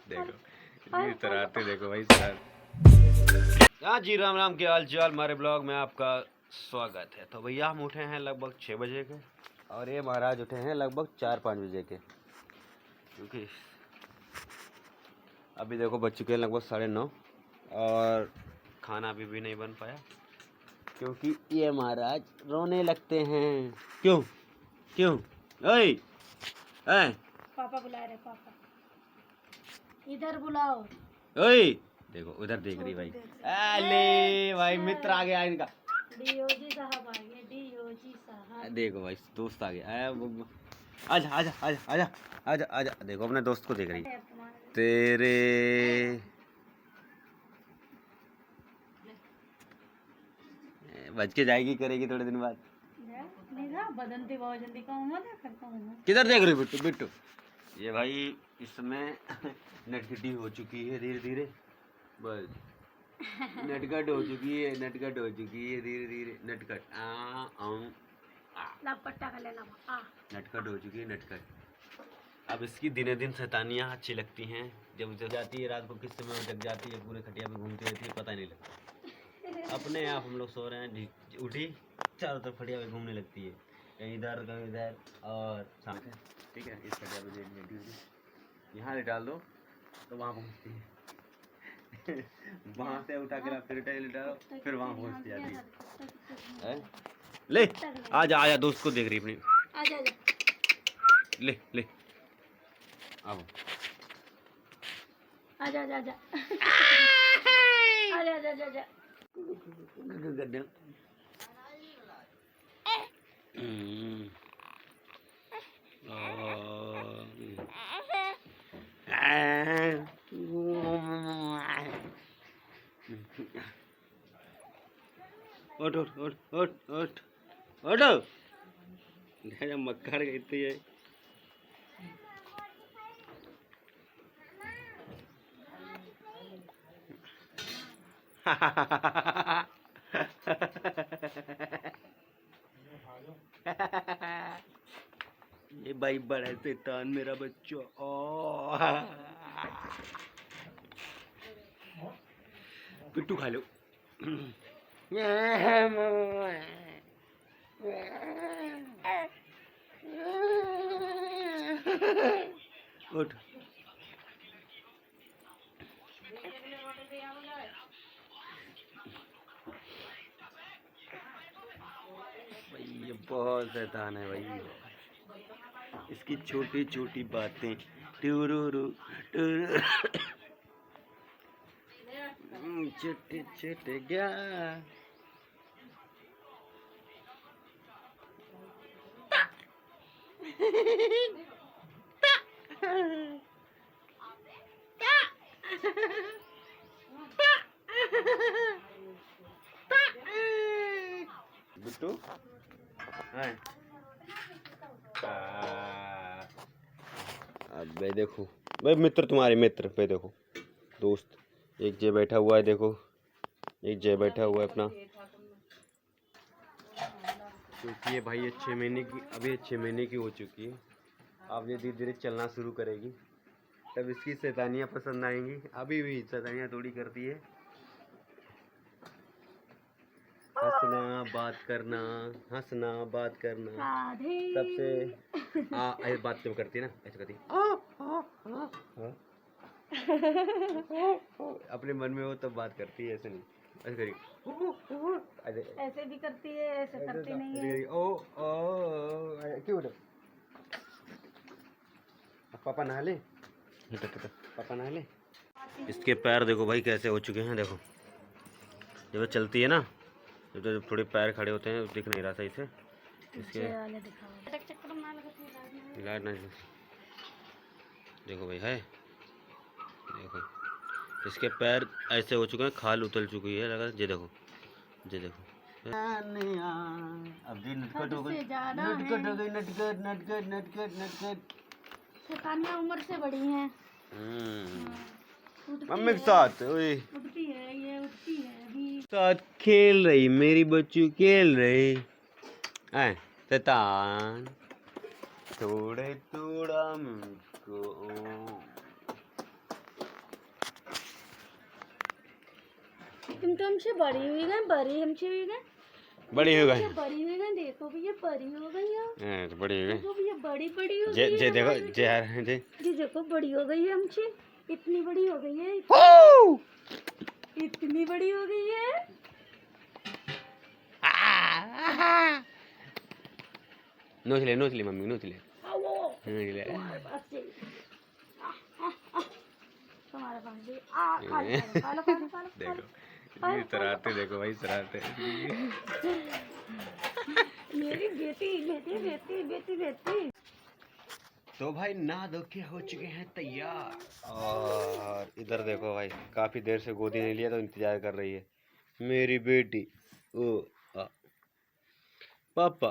देखो ये शरारते देखो भाई शरारत। हाँ जी, राम राम, के हाल चाल। हमारे ब्लॉग में आपका स्वागत है। तो भैया हम उठे हैं लगभग 6 बजे के और ये महाराज उठे हैं लगभग 4-5 बजे के, क्योंकि अभी देखो बज चुके हैं लगभग 9:30 और खाना अभी भी नहीं बन पाया क्योंकि ये महाराज रोने लगते हैं। क्यों क्यों? ओए पापा बुला रहे, पापा इधर बुलाओ। ओए देखो उधर देख रही भाई। अले भाई मित्र आ गया इनका। डीओजी साहब आ गए, डीओजी साहब। देखो भाई दोस्त आ गया। आजा आजा आजा आजा आजा आजा। देखो अपने दोस्त को देख रही तेरे। बच के जाएगी, करेगी थोड़े दिन बाद। बदनती बहुत जल्दी करता हूँ। किधर देख रही बिट्टू? बिट्टू ये भाई इसमें नटखटी हो चुकी है धीरे धीरे। बस नटखट हो चुकी है, नटखट हो चुकी है धीरे धीरे। नटखट नटखट हो चुकी है, नटखट। अब इसकी दिने दिन शैतानियाँ अच्छी लगती हैं। जब जग जाती है रात को, किस समय जग जाती है, पूरे खटिया पे घूमती रहती है, पता नहीं लगता। अपने आप हम लोग सो रहे हैं, उठी चारों तरफ खटिया पे घूमने लगती है, कहीं इधर कहीं इधर। और शाम को ठीक है, इस खटिया पे यहाँ डाल दो तो वहाँ पहुँचती है। वहाँ से उठा कर फिर डालो, फिर वहाँ पहुँचती जाती है। ले आजा आजा, दोस्त को देख रही अपनी। आजा आजा, ले ले आओ। आजा आजा आजा आजा आजा आजा। उठ उठ उठ उठ उठ उठ। मक्खर कहती है। ये भाई बड़ा शैतान मेरा बच्चा। पिट्टू खा लो। उठ भाई, ये बहुत शैतान है भाई। इसकी छोटी छोटी बातें टूरू छोटे छोटे क्या। बिट्टू अबे देखो भाई, मित्र तुम्हारे मित्र पे देखो, दोस्त एक जे बैठा हुआ है। देखो एक जे बैठा हुआ है अपना, क्योंकि ये भाई 6 महीने की, अभी 6 महीने की हो चुकी है। अब ये धीरे धीरे चलना शुरू करेगी, तब इसकी शैतानियाँ पसंद आएंगी। अभी भी शैतानियाँ थोड़ी करती है। हंसना बात करना, हंसना बात करना सबसे ऐसे बात जब करती है ना, ऐसे करती है। अपने मन में हो तब बात करती है, ऐसे नहीं। ऐसे करी, ऐसे भी करती है, ऐसे करती नहीं है। ओ क्यों बेटा? पापा नहा ले, पापा नहा ले। इसके पैर देखो भाई कैसे हो चुके हैं। देखो जब चलती है ना, जब थोड़े पैर खड़े होते हैं, दिख नहीं रहा सही से इसके। लाइट नहीं, देखो भाई है, देखो इसके पैर ऐसे हो चुके हैं, खाल उतल चुकी है लगा। ये देखो, ये देखो। अब जी नटखट हो गई, नटखट हो गई, नटखट नटखट नटखट नटखट। शैतानियाँ उम्र से बड़ी हैं। मम्मी के साथ उठती है, ये उठती है अभी। साथ खेल रही, मेरी बच्ची खेल रही है। शैतान थोड़े थोड़ा मुझको तुम तो हमसे बड़ी हुई गए, बड़ी हमसे हुई गए, बड़ी हो गई। बड़ी हुई गए। देखो भैया बड़ी हो गई है। तो बड़ी हो गई। देखो भैया बड़ी बड़ी हो जे गई जे है देखो हमारी जे यार जे जी। देखो बड़ी हो गई है हमसे, इतनी बड़ी हो गई है, इतनी बड़ी हो गई है। नोच ले मम्मी, नोच ले। तुम्हारे पास से तुम्हारे पास से खा लो खा लो खा लो खा लो। देखो ये शरारते, देखो भाई शरारते। मेरी बेटी बेटी बेटी बेटी बेटी। तो भाई नहा धो के हो चुके हैं तैयार, और इधर देखो भाई काफी देर से गोदी नहीं लिया तो इंतजार कर रही है मेरी बेटी। ओ पापा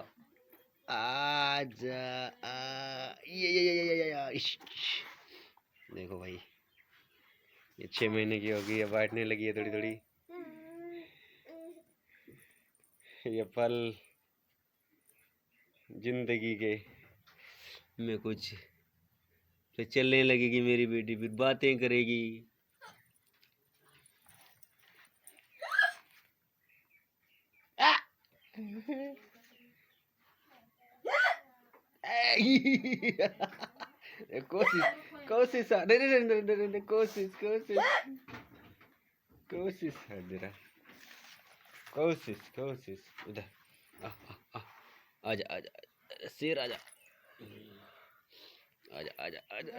आजा ये इश। देखो भाई ये 6 महीने की होगी, ये बैठने लगी है थोड़ी थोड़ी। ये पल जिंदगी के में कुछ तो चलने लगेगी मेरी बेटी, फिर बातें करेगी। कोशिश कोशिश नहीं नहीं नहीं नहीं नहीं कोशिश कोशिश कोशिश है जरा, कोशिश कोशिश। इधर आजा आजा शेर आजा आजा आजा आजा।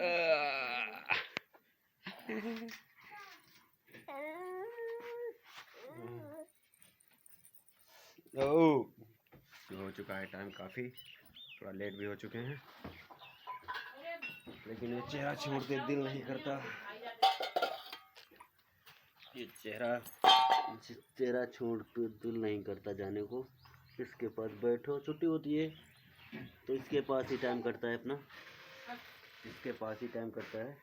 ओ हो चुका है टाइम काफ़ी, थोड़ा लेट भी हो चुके हैं, लेकिन ये चेहरा छोड़ते दिल नहीं करता। ये चेहरा छोड़ते दिल नहीं करता जाने को। इसके पास बैठो, छुट्टी होती है तो इसके पास ही टाइम कटता है अपना, इसके पास ही टाइम कटता है,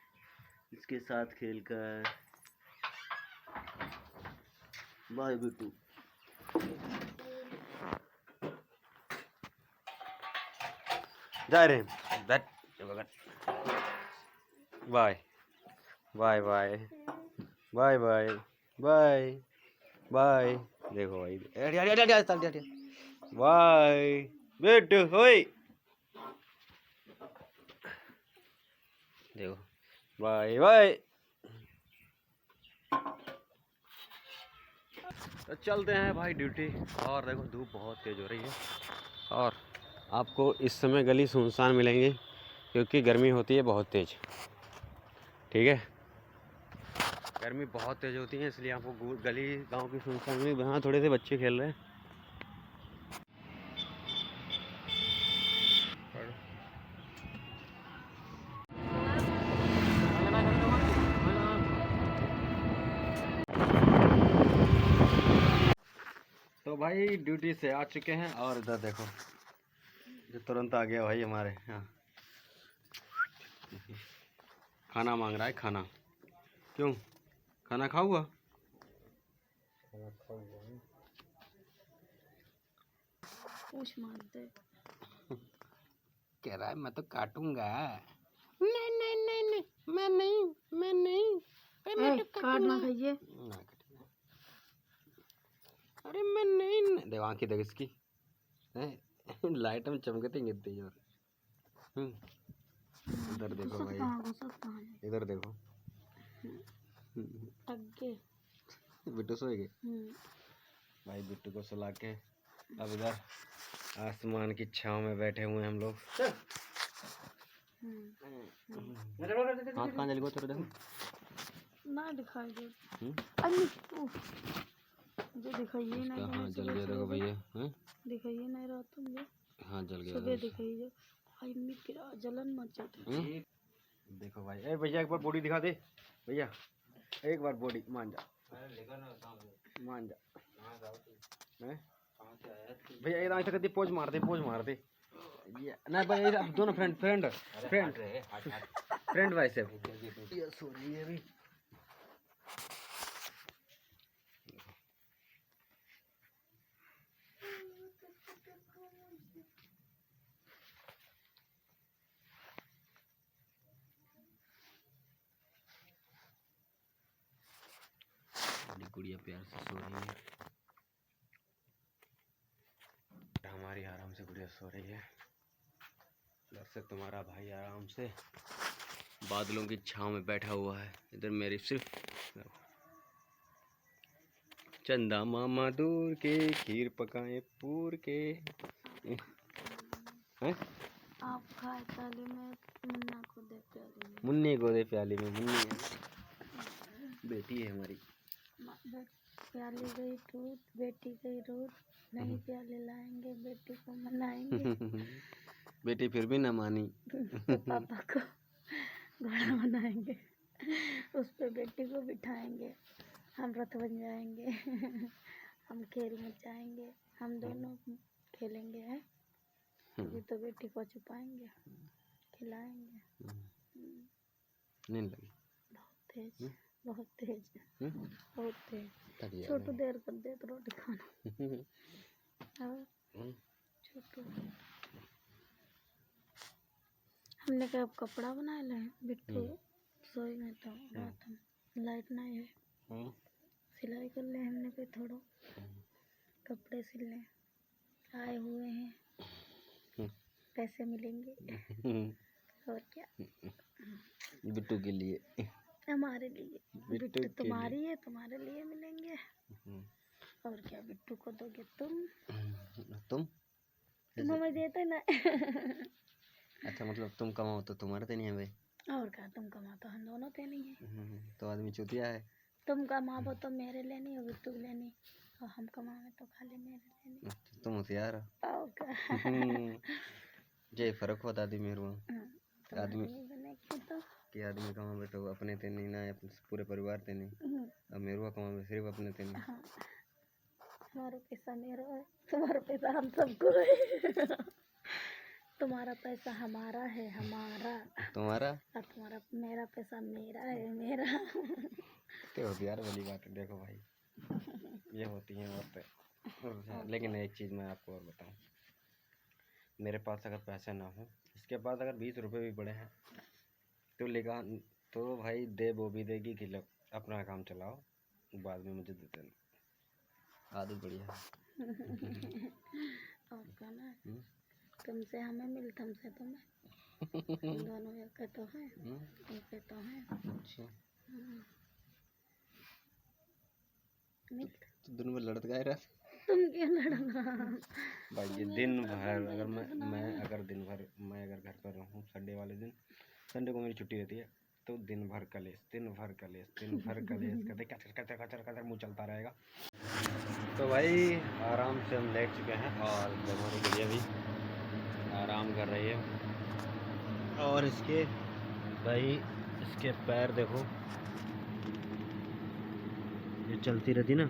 इसके साथ खेल कर। बाय बिट्टू। जा रहे हैं that. Bye bye bye bye bye bye bye. देखो भाई बाय बेटू होई, देखो बाय बाय। तो चलते हैं भाई ड्यूटी। और देखो धूप बहुत तेज़ हो रही है, और आपको इस समय गली सुनसान मिलेंगे क्योंकि गर्मी होती है बहुत तेज़। ठीक है, गर्मी बहुत तेज़ होती है, इसलिए आपको गली गांव की सुनसान में। वहाँ थोड़े से बच्चे खेल रहे हैं। तो भाई ड्यूटी से आ चुके हैं, और इधर देखो जो तुरंत आ गया भाई हमारे यहाँ, खाना मांग रहा है। खाना क्यों? खाना खाऊंगा? पूछ मारते कह रहा है मैं तो काटूंगा। नहीं नहीं नहीं नहीं मैं नहीं मैं नहीं, मैं तो काट ना खाइए। ना काटूंगा। अरे मैं नहीं, देख आँखें देख इसकी, लाइट में चमकते गिरते और। इधर देखो भाई, इधर देखो बिट्टू सोएगे भाई। बिट्टू को सुला के अब इधर आसमान की छांव में बैठे हुए हैं हम लोग। हाथ कहाँ जल गया तेरे? देखो ना दिखाई दे। अन्नी मुझे दिखाइए नहीं। हाँ जल गया देखो भैया, दिखाइए नहीं रहा तो मुझे। हाँ जल गया सुबह दिखाइए। भाई मेरा जलन मच जाता है। देखो भाई, ए भैया एक बार बॉडी दिखा दे भैया, एक बार बॉडी मान जा, मान जा भैया। ये रात तक पोज मार दे, पोज मार दे ना भाई। दोनों फ्रेंड फ्रेंड फ्रेंड फ्रेंड वैसे ये सो रही है अभी। गुड़िया प्यार से सो रही है, हमारी आराम से गुड़िया सो रही है। उधर से तुम्हारा भाई आराम से बादलों की छांव में बैठा हुआ है। इधर मेरी सिर्फ चंदा मामा दूर के खीर पकाए पूर के हैं? आप खाए थाली में, मुन्ना को दे प्याली में। मुन्नी को दे प्याली में। मुन्नी है, बेटी है हमारी। प्याली गई टूट, बेटी गई रूठ, नहीं प्याले लाएंगे, बेटी को मनाएंगे। बेटी फिर भी ना मानी। तो पापा को घोड़ा बनाएंगे, उस पे बेटी को बिठाएंगे, हम रथ बन जाएंगे। हम खेल मचाएंगे, हम दोनों खेलेंगे हैं। अभी तो बेटी को छुपाएंगे, खिलाएंगे। नींद लगी बहुत तेज, बहुत तेज, बहुत तेज। छोटू देर कर दे तो रोटी खाना। और छोटू हमने कहा अब कपड़ा बना ले। बिट्टू सोई में तो रात में लाइट नहीं है, सिलाई कर ले। हमने कहा थोड़ा कपड़े सिल ले, आए हुए हैं, पैसे मिलेंगे। और क्या, बिट्टू के लिए, हमारे लिए। बिट्टू तुम्हारी है, तुम्हारे लिए मिलेंगे। और क्या, बिट्टू को दोगे तुम हमें देते ना। अच्छा, मतलब तुम कमाओ तो तुम्हारे तो नहीं है भाई। और क्या, तुम कमा तो हम दोनों ते नहीं है। तो आदमी चुतिया है। तुम कमाओ तो मेरे लेनी और बिट्टू लेनी, और हम कमावे तो खाली मेरे लेनी। तुम होशियार हो। और क्या। जे फर्क होता आदमी मेरे आदमी तो कि आदमी कमा बैठो अपने ते नहीं ना, अपने पूरे परिवार ते नहीं। अब मेरुआ कमा सिर्फ अपने ते नहीं। हाँ, हमारा पैसा मेरा है, तुम्हारा पैसा हम सबको है। तुम्हारा पैसा हमारा है, हमारा। तुम्हारा और तुम्हारा, मेरा पैसा मेरा है, मेरा। तो होशियार वाली बात है। देखो भाई, ये होती है बातें। लेकिन एक चीज़ मैं आपको और बताऊं, मेरे पास अगर पैसे ना हो, इसके पास अगर 20 रुपए भी पड़े हैं तो लेगा, तो भाई दे वो भी देगी कि लो अपना काम चलाओ, बाद में मुझे दे देना। आदत बढ़िया है। और क्या ना, तुमसे हमें मिल, तुमसे तुम्हें, हम दोनों एक तो हैं, एक तो हैं। अच्छा, मिल। तो दिन भर लड़त गए रहा। तुम क्यों लड़ना भाई ये दिन भर अगर मैं अगर दिन भर मैं अगर घर पर रहूँ, संडे वाले दिन, संडे को मेरी छुट्टी रहती है, तो दिन भर कलेश, दिन भर कलेश, दिन भर कलेश करते कचर कचर कचर कचर मुँह चलता रहेगा। तो भाई आराम से हम लेट चुके हैं और हमारी गुड़िया भी आराम कर रही है। और इसके भाई इसके पैर देखो, ये चलती रहती ना,